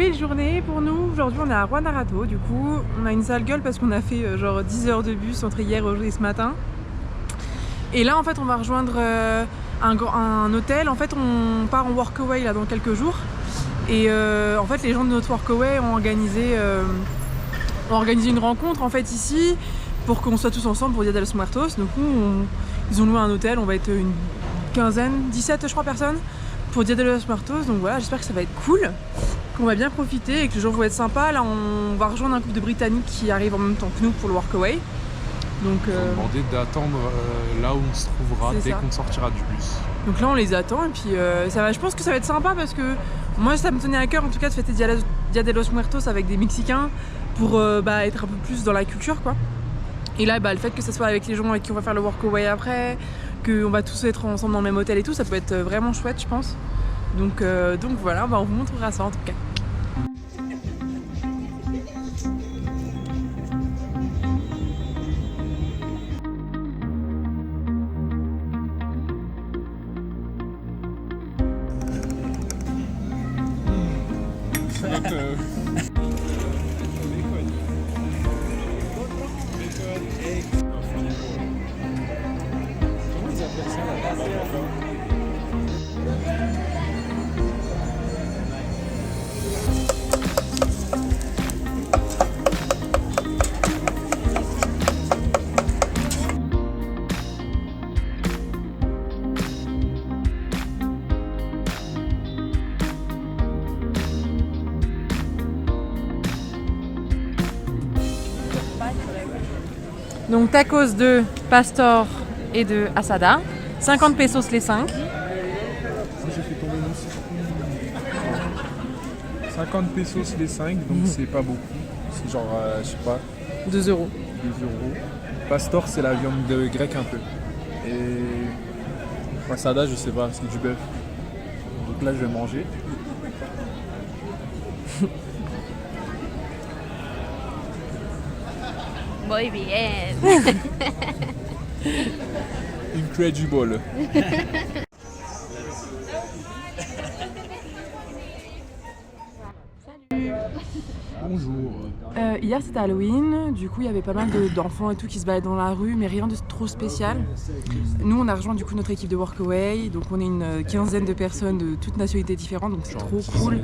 belle journée pour nous. Aujourd'hui on est à Ruanarato, du coup on a une sale gueule parce qu'on a fait genre 10 heures de bus entre hier et ce matin. Et là en fait on va rejoindre un hôtel. En fait on part en workaway là dans quelques jours. Et en fait les gens de notre workaway ont organisé une rencontre en fait ici pour qu'on soit tous ensemble pour Dia de los Muertos. Donc ils ont loué un hôtel, on va être une quinzaine, 17 je crois personnes pour Dia de los Muertos. Donc voilà, j'espère que ça va être cool, qu'on va bien profiter et que les jours vont être sympas. Là on va rejoindre un couple de Britanniques qui arrivent en même temps que nous pour le workaway. Donc ils ont demandé d'attendre là où on se trouvera dès qu'on sortira du bus. Donc là on les attend et puis ça va, je pense que ça va être sympa parce que moi ça me tenait à cœur en tout cas de fêter Dia de los Muertos avec des Mexicains pour être un peu plus dans la culture quoi. Et là le fait que ça soit avec les gens avec qui on va faire le workaway après, qu'on va tous être ensemble dans le même hôtel et tout, ça peut être vraiment chouette je pense. Donc voilà, on vous montrera ça en tout cas. Donc tacos de pastor et de asada, 50 pesos les 5. J'ai fait tomber mon 50 pesos les 5, donc c'est pas beaucoup. C'est genre, je sais pas, 2 euros. 2 euros. Pastor, c'est la viande grecque un peu. Et asada, je sais pas, c'est du bœuf. Donc là, je vais manger. Muy bien. Incredible. Bonjour. Hier c'était Halloween, du coup il y avait pas mal d'enfants et tout qui se baladaient dans la rue, mais rien de trop spécial. Nous on a rejoint du coup notre équipe de workaway, donc on est une quinzaine de personnes de toutes nationalités différentes, donc c'est trop cool. Ouais,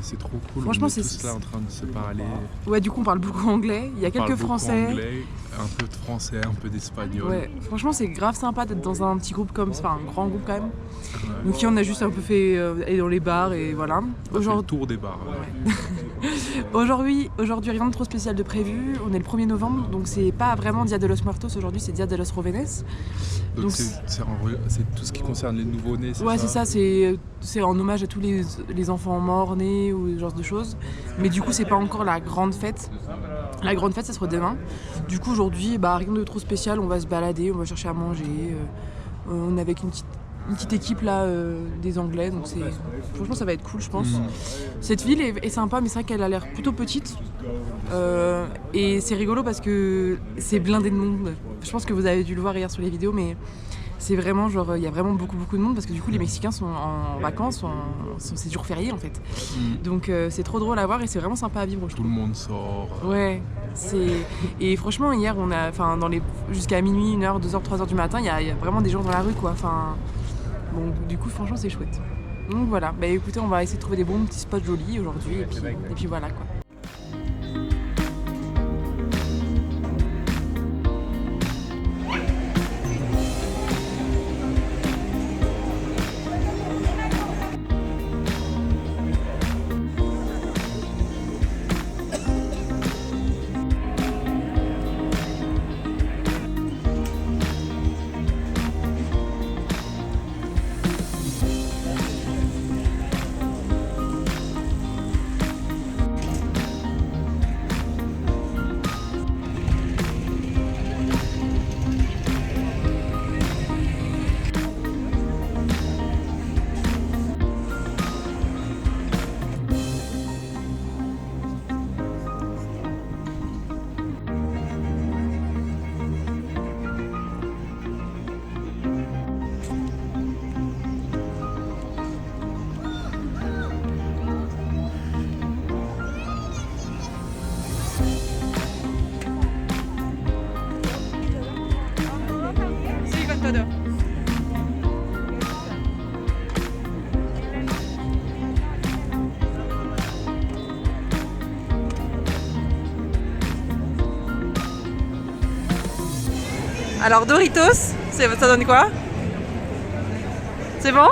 c'est trop cool. Franchement, on est tous là en train de se parler. Ouais, du coup on parle beaucoup anglais, il y a quelques français. Anglais, un peu de français, un peu d'espagnol. Ouais, franchement c'est grave sympa d'être dans un petit groupe comme ça, enfin un grand groupe quand même. Ouais. Donc on a juste un peu fait aller dans les bars et voilà. On a fait le tour des bars. Ouais. Aujourd'hui rien de trop spécial de prévu, on est le 1er novembre, donc c'est pas vraiment Dia de los Muertos aujourd'hui, c'est Dia de los Jóvenes. Donc c'est tout ce qui concerne les nouveau-nés, c'est ça? Ouais, c'est ça, c'est en hommage à tous les enfants morts, nés ou ce genre de choses. Mais du coup c'est pas encore la grande fête. La grande fête ça sera demain. Du coup aujourd'hui rien de trop spécial, on va se balader, on va chercher à manger. On est avec une petite équipe là des Anglais, donc franchement ça va être cool je pense. Cette ville est sympa, mais c'est vrai qu'elle a l'air plutôt petite et c'est rigolo parce que c'est blindé de monde. Je pense que vous avez dû le voir hier sur les vidéos, mais c'est vraiment genre il y a vraiment beaucoup de monde parce que du coup les Mexicains sont en vacances, c'est jour férié en fait. Donc c'est trop drôle à voir et c'est vraiment sympa à vivre je trouve. Tout le monde sort. Ouais, et franchement hier on a jusqu'à minuit, 1h, 2h, 3h du matin, il y a vraiment des gens dans la rue quoi. Bon, du coup franchement c'est chouette. Donc voilà, écoutez on va essayer de trouver des bons petits spots jolis aujourd'hui et puis voilà quoi. Alors Doritos, ça donne quoi? C'est bon?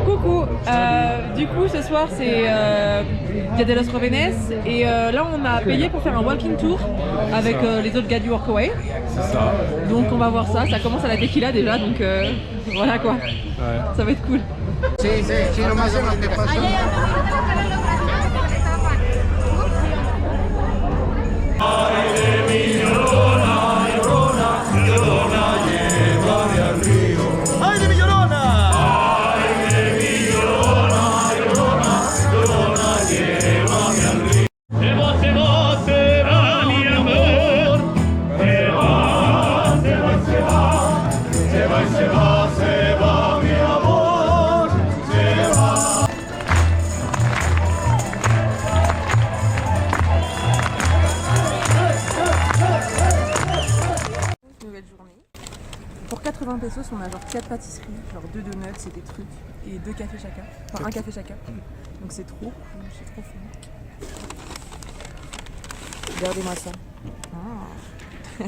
Coucou, du coup ce soir c'est Dia de los Jóvenes et là on a payé pour faire un walking tour avec les autres gars du Workaway. C'est ça. Donc on va voir ça, ça commence à la tequila déjà donc voilà quoi, Ouais. ça va être cool. Nouvelle journée. Pour 80 pesos, on a genre 4 pâtisseries, genre 2 donuts et des trucs, et 2 cafés chacun. Enfin, un café chacun. Donc c'est trop cool, c'est trop fun. Regardez-moi ça. Ah.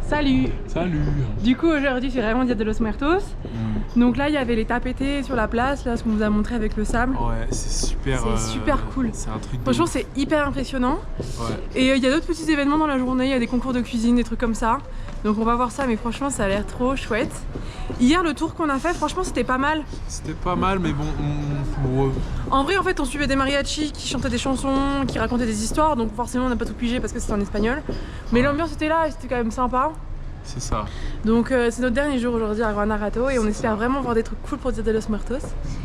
Salut! Salut. Du coup aujourd'hui c'est vraiment Dia de los Muertos. Donc là il y avait les tapetés sur la place, là ce qu'on nous a montré avec le sable. Ouais, c'est super. C'est super cool. C'est un truc. Franchement c'est hyper impressionnant. Ouais. Et il y a d'autres petits événements dans la journée, il y a des concours de cuisine, des trucs comme ça. Donc on va voir ça, mais franchement ça a l'air trop chouette. Hier le tour qu'on a fait, franchement c'était pas mal. C'était pas mal, mais bon. En vrai en fait on suivait des mariachis qui chantaient des chansons, qui racontaient des histoires, donc forcément on n'a pas tout pigé parce que c'était en espagnol. Mais l'ambiance était là et c'était quand même sympa. C'est ça. Donc c'est notre dernier jour aujourd'hui à Guanajuato et on espère vraiment voir des trucs cool pour Dia de los Muertos.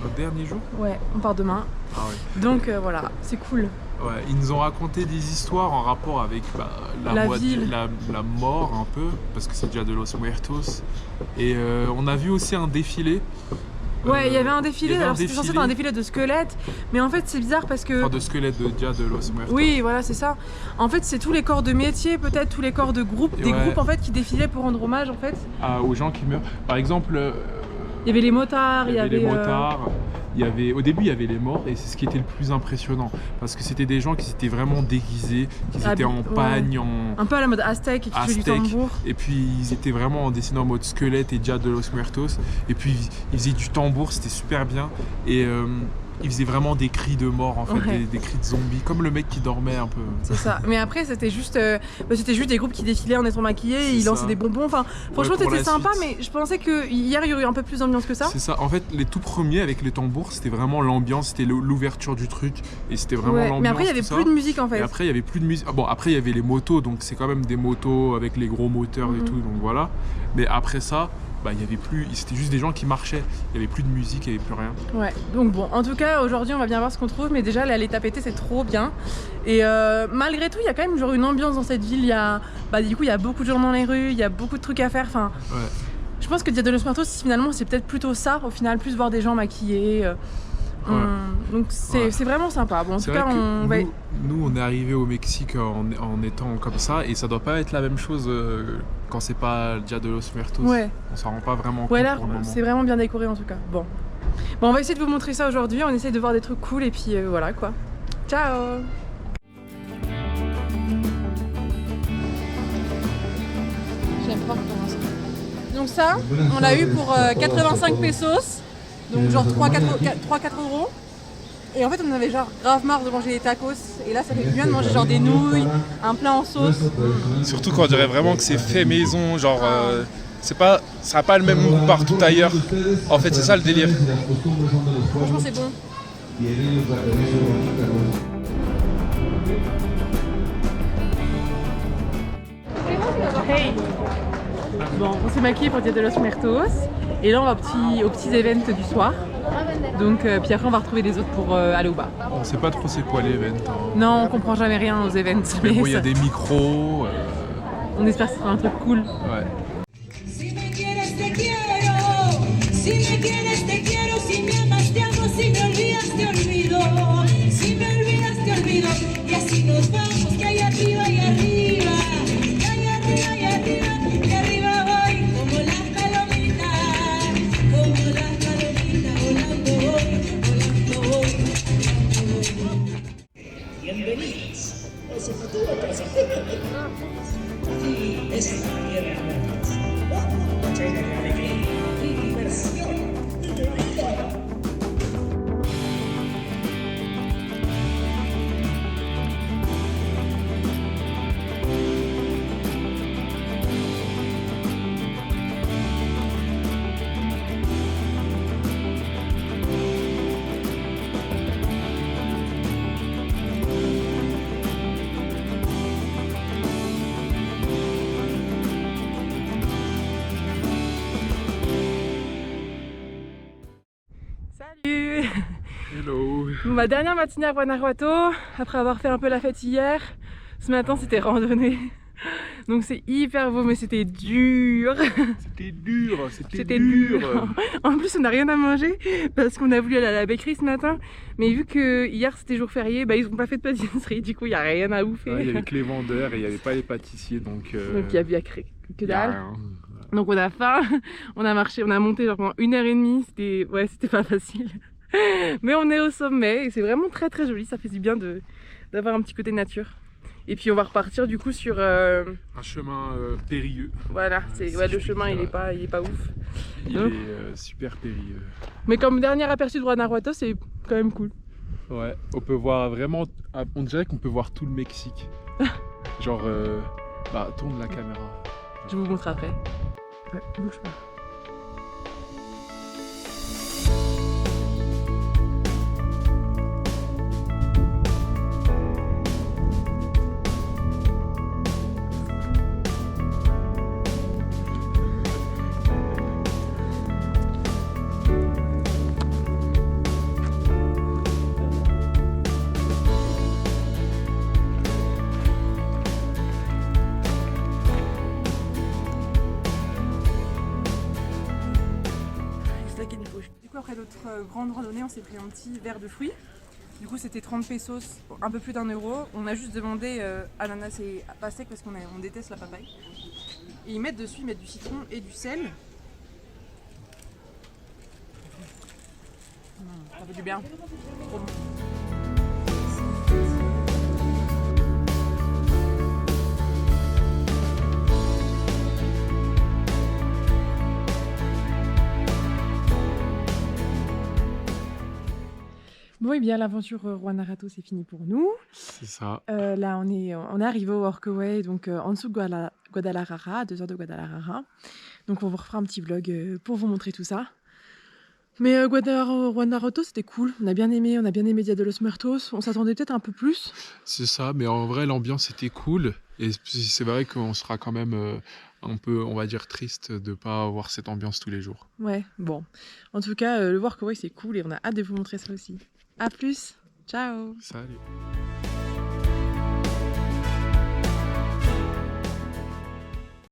Notre dernier jour. Ouais, on part demain. Ah ouais. Donc voilà, c'est cool. Ouais, ils nous ont raconté des histoires en rapport avec La ville. la mort un peu, parce que c'est Dia de los Muertos. Et on a vu aussi un défilé. Ouais, il y avait un défilé, alors c'était défilé. censé être un défilé de squelettes, mais en fait c'est bizarre parce que... Enfin, de squelettes de Dia de los Muertos. Oui, voilà, c'est ça. En fait, c'est tous les corps de métier, peut-être tous les corps de groupes, Et des ouais. groupes en fait qui défilaient pour rendre hommage en fait. Aux gens qui meurent. Par exemple, Il y avait les motards, il y avait les motards. Au début, il y avait les morts et c'est ce qui était le plus impressionnant parce que c'était des gens qui s'étaient vraiment déguisés, qui étaient en pagne, un peu à la mode aztèque et qui jouaient du tambour. Et puis ils étaient vraiment dessinés en mode squelette et Dia de los Muertos. Et puis ils faisaient du tambour, c'était super bien. Et ils faisaient vraiment des cris de mort en fait, Ouais. des cris de zombies, comme le mec qui dormait un peu. C'est ça. Mais après, c'était juste des groupes qui défilaient en étant maquillés, C'est ils lançaient ça. des bonbons. Enfin, franchement, pour c'était la sympa, suite. mais je pensais que hier il y aurait eu un peu plus d'ambiance que ça. C'est ça. En fait, les tout premiers avec les tambours, c'était vraiment l'ambiance, c'était l'ouverture du truc et c'était vraiment Ouais, l'ambiance. mais après, il y avait tout plus ça. de musique en fait. Et après, il y avait plus de musique. Ah bon, après, il y avait les motos, donc c'est quand même des motos avec les gros moteurs et tout, donc voilà. Mais après ça, bah, il y avait plus, c'était juste des gens qui marchaient. Il y avait plus de musique, il y avait plus rien. Ouais, donc bon, en tout cas, aujourd'hui, on va bien voir ce qu'on trouve, mais déjà, les tapetés, c'est trop bien. Et malgré tout, il y a quand même genre une ambiance dans cette ville. Il y a, bah, du coup, il y a beaucoup de gens dans les rues, il y a beaucoup de trucs à faire. Enfin, Ouais. je pense que Dia de los Muertos, finalement, c'est peut-être plutôt ça, au final, plus voir des gens maquillés. Donc c'est vraiment sympa. Bon, en tout cas, on va... Nous, on est arrivé au Mexique en étant comme ça, et ça doit pas être la même chose quand c'est pas le Dia de los Muertos. Ouais. On s'en rend pas vraiment compte Ouais, là, pour le moment. c'est vraiment bien décoré en tout cas. Bon, on va essayer de vous montrer ça aujourd'hui. On essaye de voir des trucs cool et puis voilà quoi. Ciao. J'aime pas comment ça. Donc ça, on l'a eu pour 85 pesos. Donc genre 3-4 euros. Et en fait on avait genre grave marre de manger des tacos. Et là ça fait du bien de manger genre des nouilles, un plat en sauce. Surtout quand on dirait vraiment que c'est fait maison, genre ça n'a pas le même goût partout ailleurs. En fait c'est ça le délire. Franchement c'est bon. Hey. Bon, on s'est maquillé pour Dia de los Muertos. Et là on va aux petits events du soir. Donc puis après on va retrouver les autres pour aller au bar. On sait pas trop c'est quoi l'event. Hein. Non, on comprend jamais rien aux events. Mais bon, il y a ça... des micros. On espère que ce sera un truc cool. Ouais. Si me quieres te quiero, si me quieres te quiero, si me amas te amo, si me olvidas te olvido, si me olvidas te olvido, y así nos vamos, que hay arriba y arriba, y hay arriba y arriba, y arriba voy, como la palomita, volando voy, volando voy. Bienvenidos a su futura casa. Y es la tierra llena de alegría y diversión y de vida. Salut. Hello. Ma dernière matinée à Guanajuato, après avoir fait un peu la fête hier. Ce matin c'était randonnée. Donc c'est hyper beau mais c'était dur. C'était dur. En plus on n'a rien à manger parce qu'on a voulu aller à la bakery ce matin. Mais vu que hier c'était jour férié, bah, ils n'ont pas fait de pâtisserie, du coup il n'y a rien à bouffer. Ouais, il y avait que les vendeurs et il n'y avait pas les pâtissiers donc... Donc il y a bien créé que y a dalle. rien. Donc on a faim, on a marché, on a monté genre pendant 1h30, c'était pas facile. Mais on est au sommet et c'est vraiment très très joli, ça fait du bien d'avoir un petit côté nature. Et puis on va repartir du coup sur... Un chemin périlleux. Voilà, si le je puis chemin dire. il est pas ouf. Il Donc. est super périlleux. Mais comme dernier aperçu de Guanajuato, c'est quand même cool. Ouais, on peut voir vraiment... On dirait qu'on peut voir tout le Mexique. Genre... Bah, tourne la caméra. Je vous montre après. Ouais, bouge pas. Du coup après notre grande randonnée, on s'est pris un petit verre de fruits. Du coup c'était 30 pesos, un peu plus d'1 euro. On a juste demandé ananas et pastèque parce qu'on déteste la papaye. Et ils mettent dessus, ils mettent du citron et du sel. Ça fait du bien. Trop bon. Bon et bien l'aventure Guanajuato c'est fini pour nous. C'est ça. Là on est arrivé au Workaway, donc en dessous de Guadalajara, à 2 heures de Guadalajara. Donc on vous refera un petit vlog pour vous montrer tout ça. Mais Guanajuato c'était cool, on a bien aimé Dia de los Muertos, on s'attendait peut-être un peu plus. C'est ça, mais en vrai l'ambiance était cool. Et c'est vrai qu'on sera quand même un peu, on va dire, triste de pas avoir cette ambiance tous les jours. Ouais, bon. En tout cas, le workaway c'est cool et on a hâte de vous montrer ça aussi. À plus, ciao. Salut.